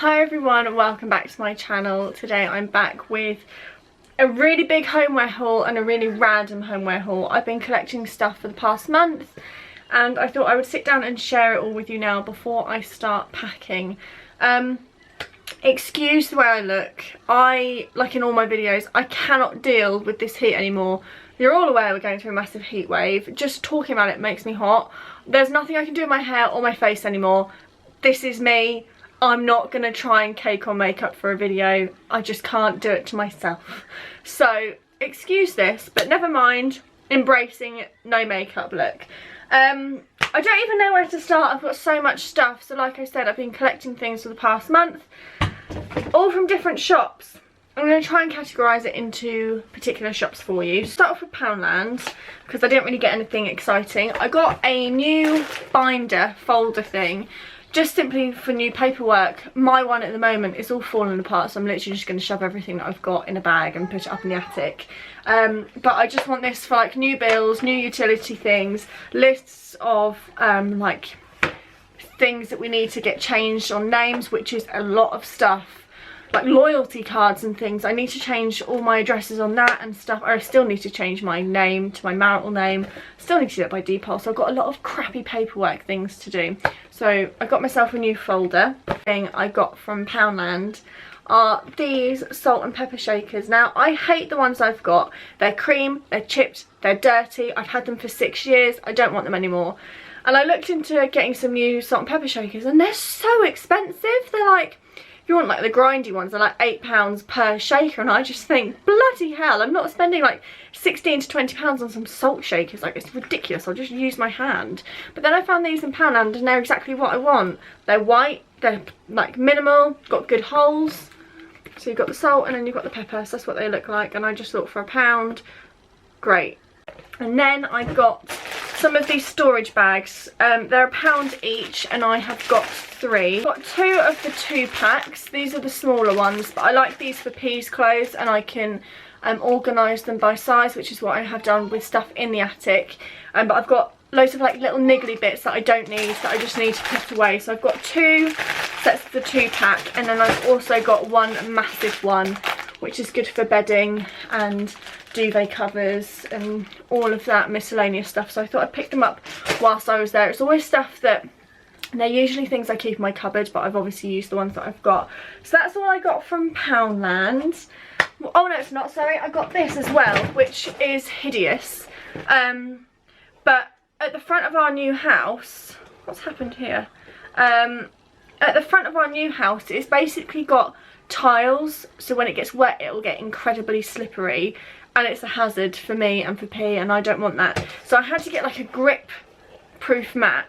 Hi everyone, welcome back to my channel. Today I'm back with a really big homeware haul and a really random homeware haul. I've been collecting stuff for the past month and I thought I would sit down and share it all with you now before I start packing. Excuse the way I look. Like in all my videos, I cannot deal with this heat anymore. You're all aware we're going through a massive heat wave. Just talking about it makes me hot. There's nothing I can do with my hair or my face anymore. This is me. I'm not going to try and cake on makeup for a video. I just can't do it to myself. So, excuse this, but never mind. Embracing no makeup look. I don't even know where to start. I've got so much stuff. So like I said, I've been collecting things for the past month. All from different shops. I'm going to try and categorise it into particular shops for you. Start off with Poundland, because I didn't really get anything exciting. I got a new binder folder thing, just simply for new paperwork. My one at the moment is all falling apart, so I'm literally just going to shove everything that I've got in a bag and put it up in the attic. But I just want this for like new bills, new utility things, lists of like things that we need to get changed on names, which is a lot of stuff. Like loyalty cards and things. I need to change all my addresses on that and stuff. I still need to change my name to my marital name. Still need to do it by default. So I've got a lot of crappy paperwork things to do. So I got myself a new folder. Thing I got from Poundland are these salt and pepper shakers. Now I hate the ones I've got. They're cream, they're chipped, they're dirty. I've had them for 6 years. I don't want them anymore. And I looked into getting some new salt and pepper shakers and they're so expensive. They're like, if you want like the grindy ones, they're like £8 per shaker, and I just think, bloody hell, I'm not spending like £16 to £20 on some salt shakers. Like, it's ridiculous. I'll just use my hand. But then I found these in Poundland and they're exactly what I want. They're white, they're like minimal, got good holes. So you've got the salt and then you've got the pepper, so that's what they look like. And I just thought for £1, great. And then I got some of these storage bags. They're £1 each and I have got 3. I've got 2 of the 2 packs. These are the smaller ones, but I like these for P's clothes and I can organise them by size, which is what I have done with stuff in the attic. But I've got loads of like little niggly bits that I don't need, that I just need to put away. So I've got 2 sets of the 2 pack, and then I've also got one massive one, which is good for bedding and duvet covers and all of that miscellaneous stuff. So I thought I'd pick them up whilst I was there. It's always stuff that, they're usually things I keep in my cupboard, but I've obviously used the ones that I've got. So that's all I got from Poundland. Oh no, it's not, sorry. I got this as well, which is hideous. But at the front of our new house, what's happened here? At the front of our new house, it's basically got tiles, so when it gets wet it'll get incredibly slippery, and it's a hazard for me and for P, and I don't want that. So I had to get like a grip proof mat.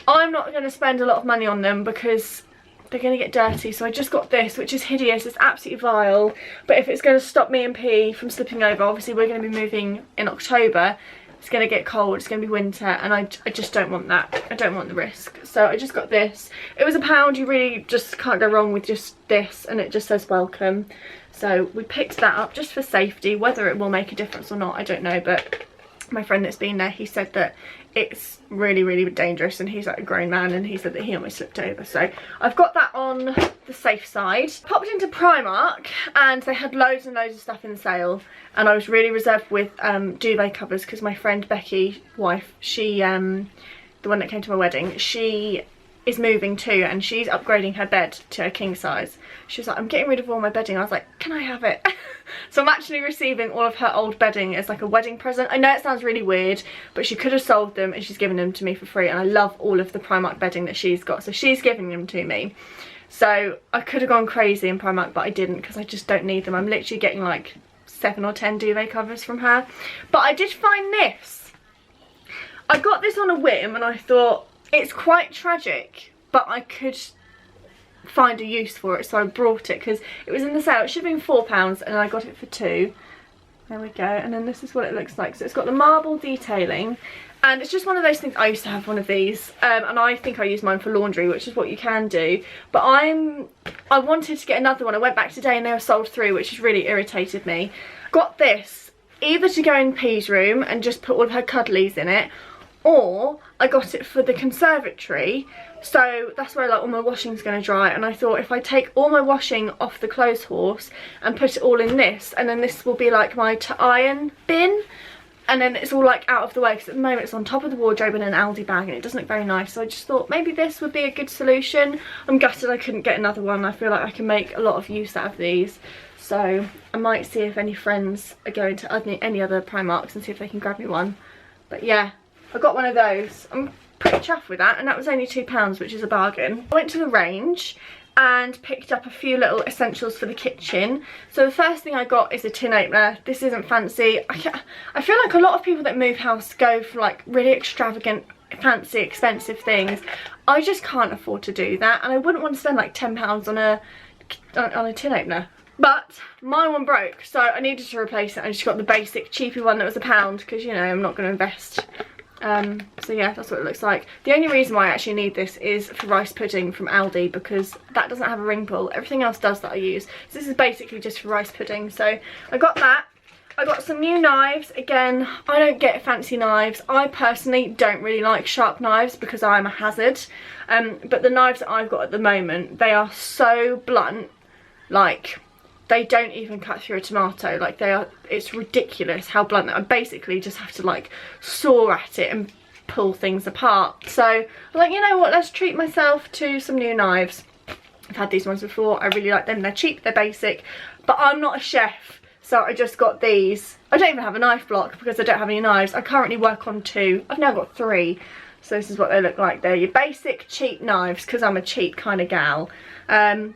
I'm not going to spend a lot of money on them because they're going to get dirty, so I just got this, which is hideous. It's absolutely vile, but if it's going to stop me and P from slipping over, obviously we're going to be moving in October. It's going to get cold, it's going to be winter, and I just don't want that. I don't want the risk. So I just got this. It was £1. You really just can't go wrong with just this, and it just says welcome. So we picked that up just for safety. Whether it will make a difference or not, I don't know, but my friend that's been there, he said that it's really, really dangerous, and he's like a grown man, and he said that he almost slipped over. So I've got that on the safe side. Popped into Primark and they had loads and loads of stuff in sale, and I was really reserved with duvet covers because my friend Becky, wife, she the one that came to my wedding, she is moving too, and she's upgrading her bed to a king size. She was like, I'm getting rid of all my bedding. I was like, can I have it? So I'm actually receiving all of her old bedding as like a wedding present. I know it sounds really weird, but she could have sold them and she's given them to me for free, and I love all of the Primark bedding that she's got, so she's giving them to me. So I could have gone crazy in Primark, but I didn't because I just don't need them. I'm literally getting like 7 or 10 duvet covers from her. But I did find this. I got this on a whim and I thought, it's quite tragic, but I could find a use for it, so I brought it because it was in the sale. It should have been £4 and I got it for 2. There we go. And then this is what it looks like. So it's got the marble detailing, and it's just one of those things. I used to have one of these, and I think I use mine for laundry, which is what you can do, but I wanted to get another one. I went back today and they were sold through, which has really irritated me. Got this either to go in P's room and just put all of her cuddlies in it, or I got it for the conservatory, so that's where like all my washing's going to dry, and I thought if I take all my washing off the Clotheshorse and put it all in this, and then this will be like my to iron bin, and then it's all like out of the way, because at the moment it's on top of the wardrobe in an Aldi bag and it doesn't look very nice. So I just thought maybe this would be a good solution. I'm gutted I couldn't get another one. I feel like I can make a lot of use out of these. So I might see if any friends are going to any other Primarks and see if they can grab me one. But yeah, I got one of those. I'm pretty chuffed with that, and that was only £2, which is a bargain. I went to the range and picked up a few little essentials for the kitchen. So the first thing I got is a tin opener. This isn't fancy. I feel like a lot of people that move house go for like really extravagant, fancy, expensive things. I just can't afford to do that, and I wouldn't want to spend like £10 on a tin opener. But my one broke, so I needed to replace it. I just got the basic cheapy one that was £1, because you know I'm not going to invest. So yeah, that's what it looks like. The only reason why I actually need this is for rice pudding from Aldi, because that doesn't have a ring pull. Everything else does that I use. So this is basically just for rice pudding. So I got that. I got some new knives. Again, I don't get fancy knives. I personally don't really like sharp knives because I'm a hazard. But the knives that I've got at the moment, they are so blunt, like they don't even cut through a tomato. Like they are, it's ridiculous how blunt they are. I basically just have to like saw at it and pull things apart. So I'm like, you know what, let's treat myself to some new knives. I've had these ones before. I really like them. They're cheap, they're basic, but I'm not a chef, so I just got these. I don't even have a knife block because I don't have any knives. I currently work on 2. I've now got 3. So this is what they look like. They're your basic cheap knives, because I'm a cheap kind of gal.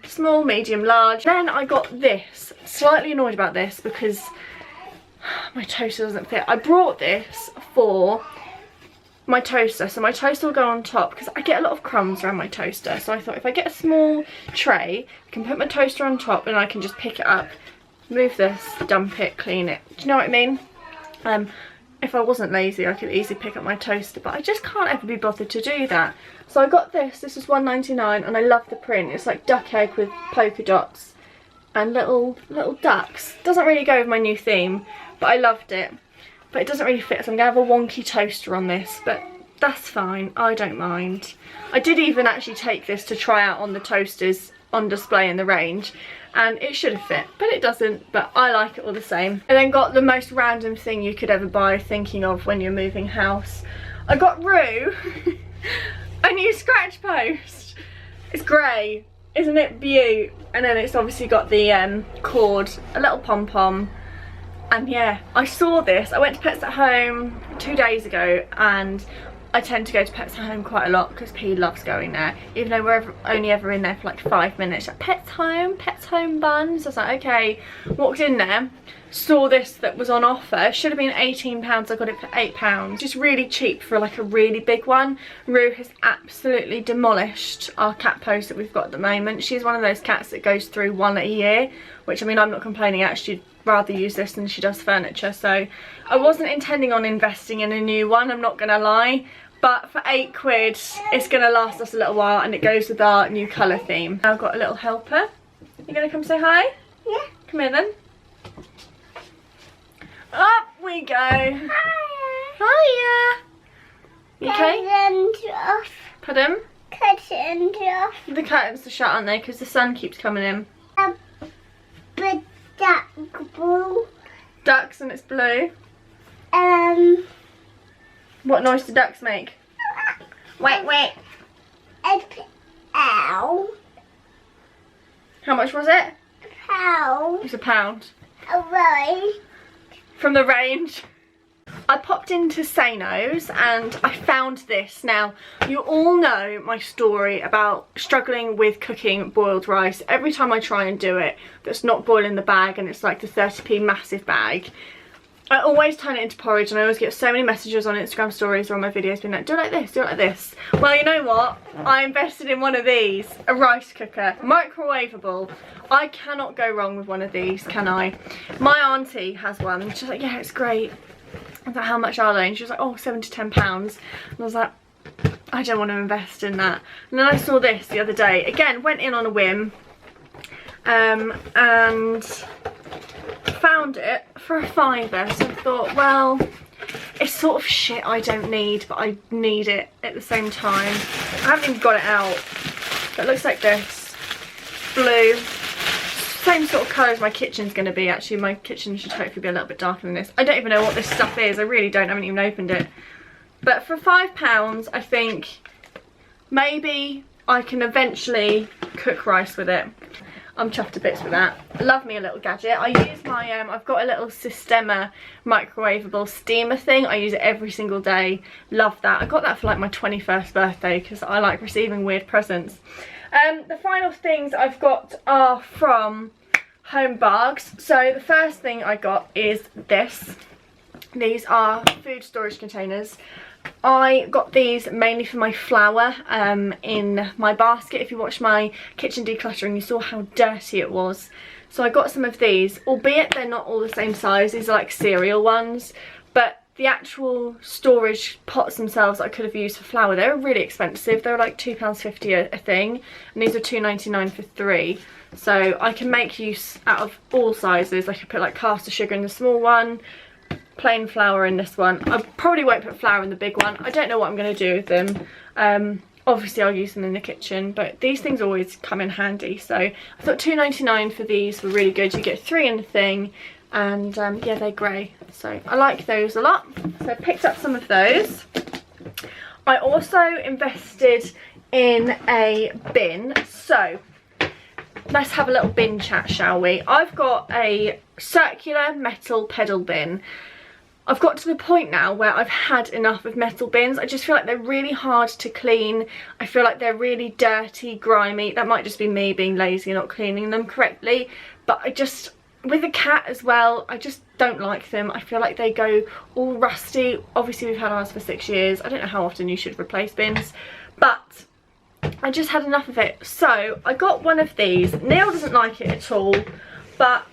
Small, medium, large. Then I got this. Slightly annoyed about this because my toaster doesn't fit. I brought this for my toaster, so my toaster will go on top, because I get a lot of crumbs around my toaster. So I thought if I get a small tray, I can put my toaster on top and I can just pick it up, move this, dump it, clean it. Do you know what I mean? If I wasn't lazy, I could easily pick up my toaster, but I just can't ever be bothered to do that. So I got this. This was £1.99, and I love the print. It's like duck egg with polka dots and little ducks. Doesn't really go with my new theme, but I loved it. But it doesn't really fit, so I'm going to have a wonky toaster on this, but that's fine. I don't mind. I did even actually take this to try out on the toasters on display in the range, and it should have fit, but it doesn't. But I like it all the same. I then got the most random thing you could ever buy, thinking of when you're moving house. I got Rue a new scratch post. It's grey, isn't it beaut? And then it's obviously got the cord, a little pom-pom. And yeah, I saw this. I went to Pets at Home 2 days ago, and I tend to go to Pets at Home quite a lot because P loves going there, even though we're only ever in there for like 5 minutes. Like, Pets Home buns. I was like, okay. Walked in there, saw this that was on offer. Should have been £18. I got it for £8. Just really cheap for like a really big one. Rue has absolutely demolished our cat post that we've got at the moment. She's one of those cats that goes through one a year, which, I mean, I'm not complaining. Actually, rather use this than she does furniture. So I wasn't intending on investing in a new one, I'm not gonna lie, but for £8 it's gonna last us a little while, and it goes with our new colour theme. Now I've got a little helper. You gonna come say hi? Yeah. Come here then. Up we go. Hiya. Hiya. You okay? Off. Pardon? Curtains off. The curtains are shut, aren't they? Because the sun keeps coming in. But duck blue. Ducks, and it's blue. What noise do ducks make? Wait, wait. Ow. How much was it? Ow. It was £1. Away. From the range. I popped into Sano's and I found this. Now, you all know my story about struggling with cooking boiled rice. Every time I try and do it, that's not boiling the bag, and it's like the 30p massive bag, I always turn it into porridge, and I always get so many messages on Instagram stories or on my videos being like, do it like this, do it like this. Well, you know what? I invested in one of these, a rice cooker, microwavable. I cannot go wrong with one of these, can I? My auntie has one. She's like, yeah, it's great. I was like, how much are they? And she was like, oh, £7 to £10. And I was like, I don't want to invest in that. And then I saw this the other day. Again, went in on a whim. And found it for £5. So I thought, well, It's sort of shit I don't need, but I need it at the same time. I haven't even got it out. But it looks like this. Blue. Same sort of colour as my kitchen's going to be, actually. My kitchen should hopefully be a little bit darker than this. I don't even know what this stuff is. I really don't. I haven't even opened it. But for £5, I think maybe I can eventually cook rice with it. I'm chuffed to bits with that. I love me a little gadget. I use my, I've got a little Sistema microwavable steamer thing. I use it every single day. Love that. I got that for like my 21st birthday because I like receiving weird presents. The final things I've got are from Home Bargains. So the first thing I got is this. These are food storage containers. I got these mainly for my flour in my basket. If you watched my kitchen decluttering, you saw how dirty it was. So I got some of these, albeit they're not all the same size. These are like cereal ones, but the actual storage pots themselves I could have used for flour, they were really expensive. They were like £2.50 a thing, and these are £2.99 for 3. So I can make use out of all sizes. I could put like caster sugar in the small one, plain flour in this one. I probably won't put flour in the big one. I don't know what I'm going to do with them. Obviously I'll use them in the kitchen, but these things always come in handy. So I thought £2.99 for these were really good. You get 3 in the thing, and yeah, they're grey, so I like those a lot. So I picked up some of those. I also invested in a bin. So let's have a little bin chat, shall we? I've got a circular metal pedal bin. I've got to the point now where I've had enough of metal bins. I just feel like they're really hard to clean. I feel like they're really dirty, grimy. That might just be me being lazy and not cleaning them correctly, but I just, with a cat as well, I just don't like them. I feel like they go all rusty. Obviously we've had ours for 6 years. I don't know how often you should replace bins, but I just had enough of it. So I got one of these. Neil doesn't like it at all, but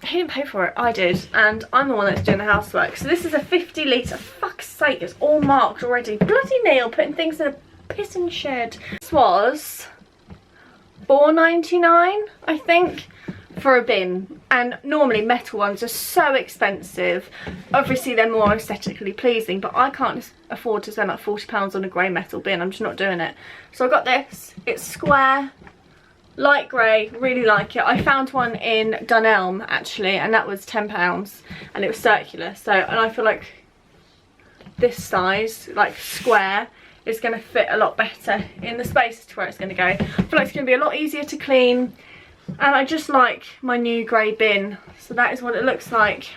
he didn't pay for it, I did, and I'm the one that's doing the housework. So this is a 50 litre, fuck's sake, it's all marked already. Bloody Neil putting things in a pissing shed. This was £4.99, I think, for a bin, and normally metal ones are so expensive. Obviously they're more aesthetically pleasing, but I can't afford to spend like £40 on a grey metal bin. I'm just not doing it. So I got this. It's square, light grey, really like it. I found one in Dunelm actually, and that was £10, and it was circular. So, and I feel like this size, like square, is going to fit a lot better in the space to where it's going to go. I feel like it's going to be a lot easier to clean, and I just like my new grey bin. So that is what it looks like.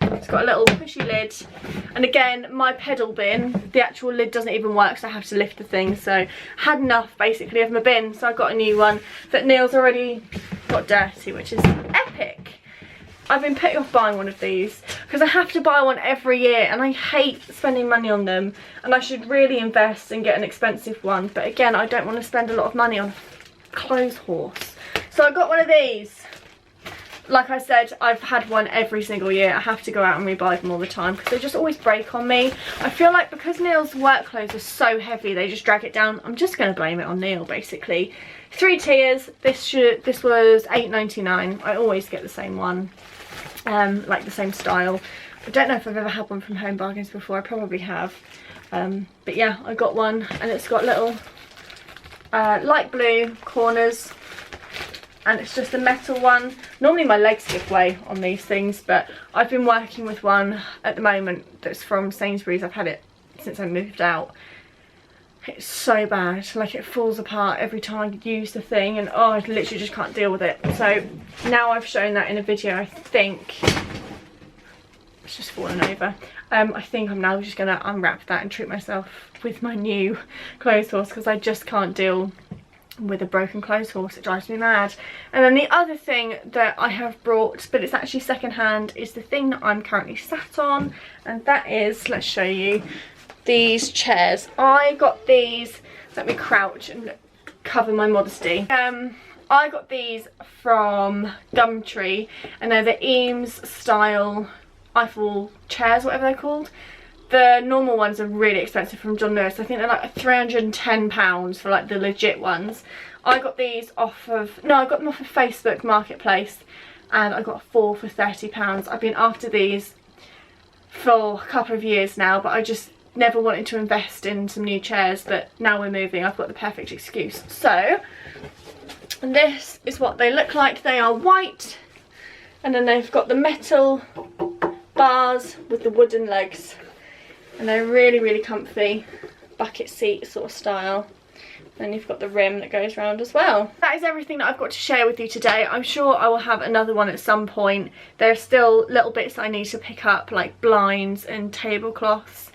It's got a little pushy lid, and again, my pedal bin, the actual lid doesn't even work, so I have to lift the thing. So I had enough basically of my bin, so I got a new one that Neil's already got dirty, which is epic. I've been putting off buying one of these because I have to buy one every year, and I hate spending money on them, and I should really invest and get an expensive one, but again, I don't want to spend a lot of money on a Clotheshorse. So I got one of these. Like I said, I've had one every single year. I have to go out and rebuy them all the time because they just always break on me. I feel like because Neil's work clothes are so heavy, they just drag it down. I'm just going to blame it on Neil, basically. 3 tiers. This was £8.99. I always get the same one, like the same style. I don't know if I've ever had one from Home Bargains before. I probably have. But yeah, I got one, and it's got little light blue corners. And it's just a metal one. Normally my legs give way on these things, but I've been working with one at the moment that's from Sainsbury's. I've had it since I moved out. It's so bad, like it falls apart every time I use the thing, and oh, I literally just can't deal with it. So now I've shown that in a video, I think it's just fallen over. I think I'm now just gonna unwrap that and treat myself with my new Clotheshorse because I just can't deal with a broken Clotheshorse. It drives me mad. And then the other thing that I have brought, but it's actually second hand, is the thing that I'm currently sat on, and that is, let's show you, these chairs. I got these, let me crouch and cover my modesty. I got these from Gumtree, and they're the Eames style Eiffel chairs, whatever they're called. The normal ones are really expensive from John Lewis. I think they're like £310 for like the legit ones. I got these off of, no, I got them off of Facebook Marketplace, and I got 4 for £30. I've been after these for a couple of years now, but I just never wanted to invest in some new chairs, but now we're moving, I've got the perfect excuse. So this is what they look like. They are white, and then they've got the metal bars with the wooden legs, and they're really, really comfy, bucket seat sort of style. And you've got the rim that goes around as well. That is everything that I've got to share with you today. I'm sure I will have another one at some point. There are still little bits I need to pick up, like blinds and tablecloths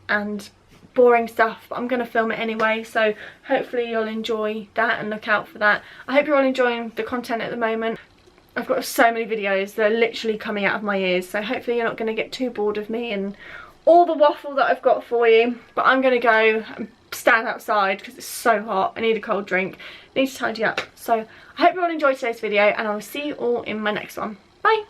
and boring stuff, but I'm going to film it anyway, so hopefully you'll enjoy that and look out for that. I hope you're all enjoying the content at the moment. I've got so many videos that are literally coming out of my ears, so hopefully you're not going to get too bored of me and all the waffle that I've got for you. But I'm going to go and stand outside because it's so hot. I need a cold drink, I need to tidy up. So I hope you all enjoyed today's video, and I will see you all in my next one. Bye.